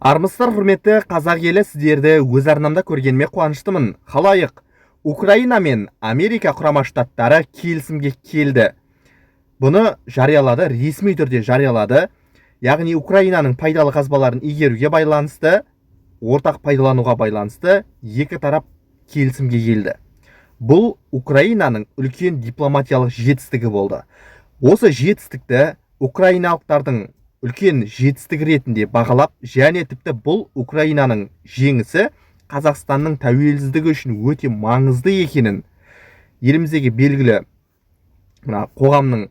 Армысыздар, құрметті қазақ елі, сіздерді өз арнамда көргеніме қуаныштымын. Халайық, Украина мен Америка құрама штаттары келісімге келді. Бұны жариялады, ресми түрде жариялады. Яғни Украинаның пайдалы қазбаларын игеруге байланысты, ортақ пайдалануға байланысты екі тарап келісімге келді. Бұл Украинаның үлкен дипломатиялық жетістігі болды. Осы жетістікті украиналықтардың үлкен жетістік ретінде бағалап, және тіпті бұл Украинаның жеңісі Қазақстанның тәуелсіздігі үшін өте маңызды екенін еліміздегі белгілі қоғамның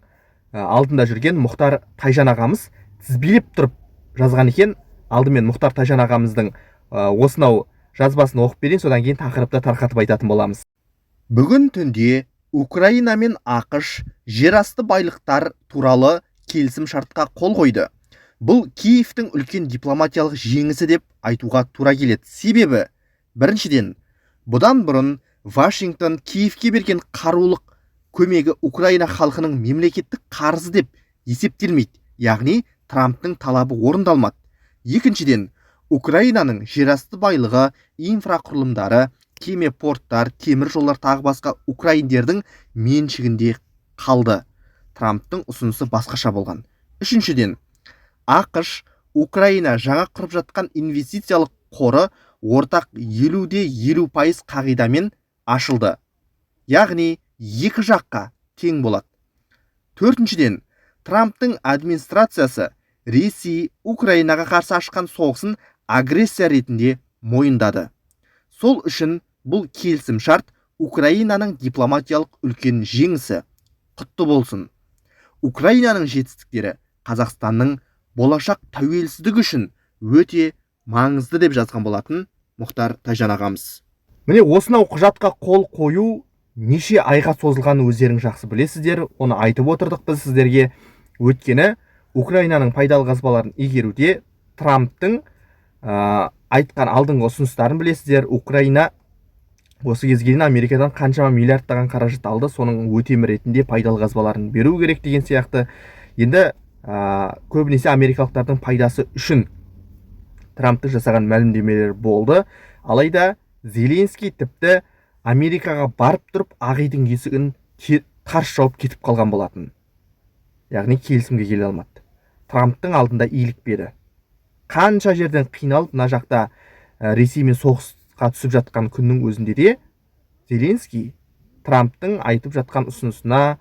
алдында жүрген Мұхтар Тайжан ағамыз тізбелеп тұрып жазған екен. Алдымен Мұхтар Тайжан ағамыздың осынау жазбасын оқып берейін, содан кейін тақырыпты тарқатып айтатын боламыз. Бүгін түнде Украина мен ақш жерасты байлықтар туралы келісім шартқа қол қойды. Бұл Киевтің үлкен дипломатиялық жеңісі деп айтуға тура келеді. Себебі, біріншіден, бұдан бұрын Вашингтон Киевке берген қарулық көмегі Украина халқының мемлекеттік қарызы деп есептелмейді. Яғни, Трамптың талабы орындалмады. Екіншіден, Украинаның жерасты байлығы, инфрақұрылымдары, кеме порттар, темір жолдар тағы басқа украиндердің меншігінде қалды. Трамптың ұсынысы басқаша болған. Үшіншіден, ақш Украина жаңа құрып жатқан инвестициялық қоры ортақ 50-50% қағидамен ашылды. Яғни, екі жаққа тең болады. Төртіншіден, Трамптың администрациясы Ресей Украинаға қарсы ашқан соғысын агрессия ретінде мойындады. Сол үшін бұл келісім шарт Украинаның дипломатиялық үлкен жеңісі. Құтты болсын. Украинаның жетістіктері Қазақстанның болашақ тәуелсіздігі үшін өте маңызды деп жазған болатын Мұхтар Тайжан ағамыз. Міне осынау құжатқа қол қою неше айға созылғанын өздерің жақсы білесіздер. Оны айтып отырдық біз сіздерге. Өйткені Украинаның пайдалы қазбаларын игеруде Трамптың айтқан алдыңғы ұсыныстарын білесіздер. Украина осы кезге дейін Америкадан қаншама миллиардтаған қаражат алды, соның өтемі ретінде пайдалы қазбаларын беру керек деген сияқты. Енді көбінесе америкалықтардың пайдасы үшін Трамптың жасаған мәлімдемелер болды. Алайда Зеленский тіпті Америкаға барып тұрып ақ үйдің есігін тарс жауып кетіп қалған болатын. Яғни келісімге келе алмады. Трамптың алдында иілік бері. Қанша жерден қиналып, мына жақта Ресеймен соғысқа түсіп жатқан күннің өзінде де Зеленский Трамптың айтып жатқан ұсынысына,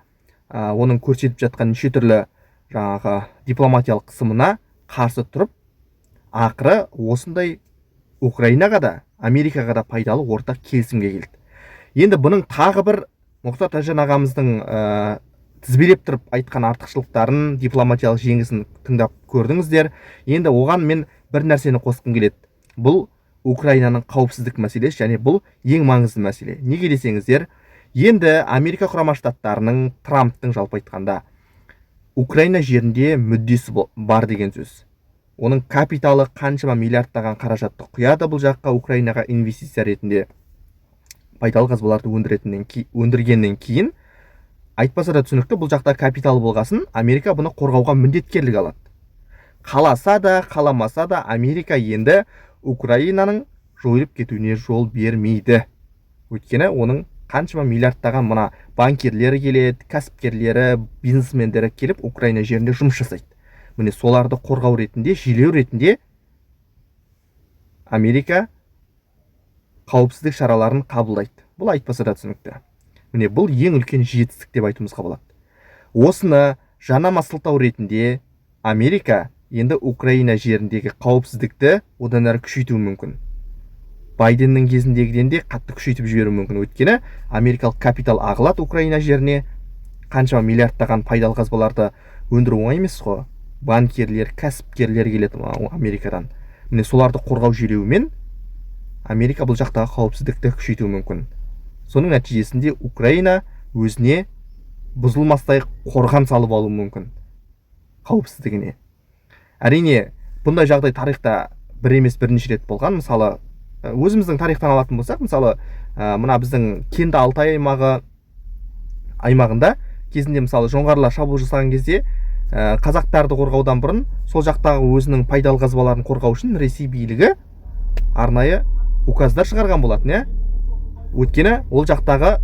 оның көрсетіп жатқан неше түрлі жаңағы дипломатиялық қысымына қарсы тұрып, ақыры осындай Украинаға да, Америкаға да пайдалы ортақ келісімге келді. Енді бұның тағы бір Мұхтар Тайжан ағамыздың тізбелеп тұрып айтқан артықшылықтарын, дипломатиялық жеңісін тыңдап көрдіңіздер. Енді оған мен бір нәрсені қосқым келеді. Бұл Украинаның қауіпсіздік мәселесі, және бұл ең маңызды мәселе. Неге десеңіздер, енді Америка құрама штаттарының, Трамптың жалпы айтқанда Украина жерінде мүддесі бар деген сөз. Оның капиталы қаншама миллиардтаған қаражатты құяды бұл жаққа, Украинаға инвестиция ретінде пайдалы қазбаларды өндіргеннен кейін, айтпаса да түсінікті, бұл жақта капитал болғасын, Америка бұны қорғауға міндеткерлік алады. Қаласа да, қаламаса да, Америка енді Украинаның жойылып кетуіне жол бермейді. Өйткені оның қаншама миллиардтаған мына банкерлері келеді, кәсіпкерлері, бизнесмендері келіп Украина жерінде жұмыс жасайды. Міне соларды қорғау ретінде, жилеу ретінде Америка қауіпсіздік шараларын қабылдайды. Бұл айтпаса да түсінікті. Міне бұл ең үлкен жетістік деп айтуымызға болады. Осыны жанама сылтау ретінде Америка енді Украина жеріндегі қауіпсіздікті одан әрі күшейтуі мүмкін. Байденнің кезіндегіден де қатты күшейтіп жіберуі мүмкін. Өйткені америкалық капитал ағылады Украина жеріне, қаншама миллиардтаған пайдалы қазбаларды өндіру оңай емес қой. Банкерлер, кәсіпкерлер келеді Америкадан. Міне соларды қорғау жүйелеуімен Америка бұл жақтағы қауіпсіздікті күшейтуі мүмкін. Соның нәтижесінде Украина өзіне бұзылмастай қорған салып алуы мүмкін қауіпсіздігіне. Әрине, бұндай жағдай тарихта бір емес бірнеше рет болған. Мысалы, өзіміздің тарихтан алатын болсақ, мысалы, мына біздің Кенді Алтай аймағында кезінде мысалы жоңғарлар шабуыл жасаған кезде қазақтарды қорғаудан бұрын сол жақтағы өзінің пайдалы қазбаларын қорғау үшін Ресей билігі арнайы указдар шығарған болатын, иә. Өйткені ол жақтағы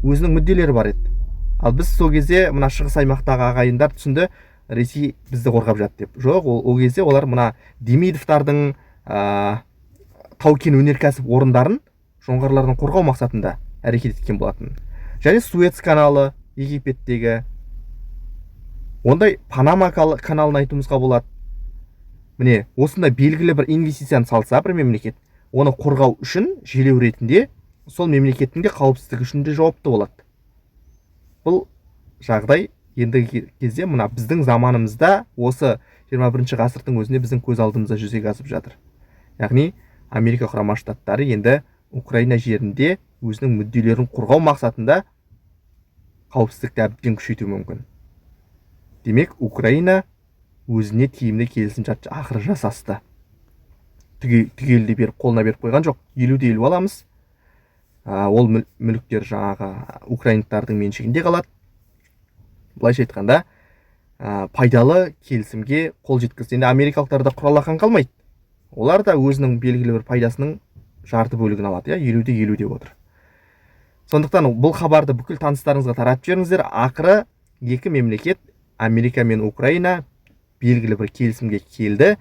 өзінің мүдделері бар еді. Ал біз сол кезде мына шығыс аймақтағы ағайындар түсінді, Ресей бізді қорғап жатты деп. Жоқ, ол кезде олар мына Демидовтардың тау-кен өнеркәсіп орындарын жоңғарлардан қорғау мақсатында әрекет еткен болатын. Және Суэц каналы Египеттегі, ондай Панама каналын айтуымызға болады. Міне, осындай белгілі бір инвестицияны салса бір мемлекет, оны қорғау үшін желеу ретінде сол мемлекеттің де қауіпсіздігі үшін де жауапты болады. Бұл жағдай ендігі кезде мына біздің заманымызда осы 21 ғасырдың өзінде біздің көз алдымызда жүзеге асып жатыр. Яғни Америка құрама штаттары енді Украина жерінде өзінің мүдделерін қорғау мақсатында қауіпсіздікті әбден күшейтуі мүмкін. Демек, Украина өзіне тиімді келісімшарт ақыры жасасты. Түгелді беріп, қолына беріп қойған жоқ. 50-50 аламыз. Ол мүліктер жаңағы украиндықтардың меншігінде қалады. Былайша айтқанда, пайдалы келісімге қол жеткізді. Енді америкалықтар да құралақан қалмайды. Олар да өзінің белгілі бір пайдасының жарты бөлігін алады, 50-50 деп отыр. Сондықтан бұл хабарды бүкіл таныстарыңызға таратып жіберіңіздер. Ақыры екі мемлекет, Америка мен Украина, белгілі бір келісімге келді.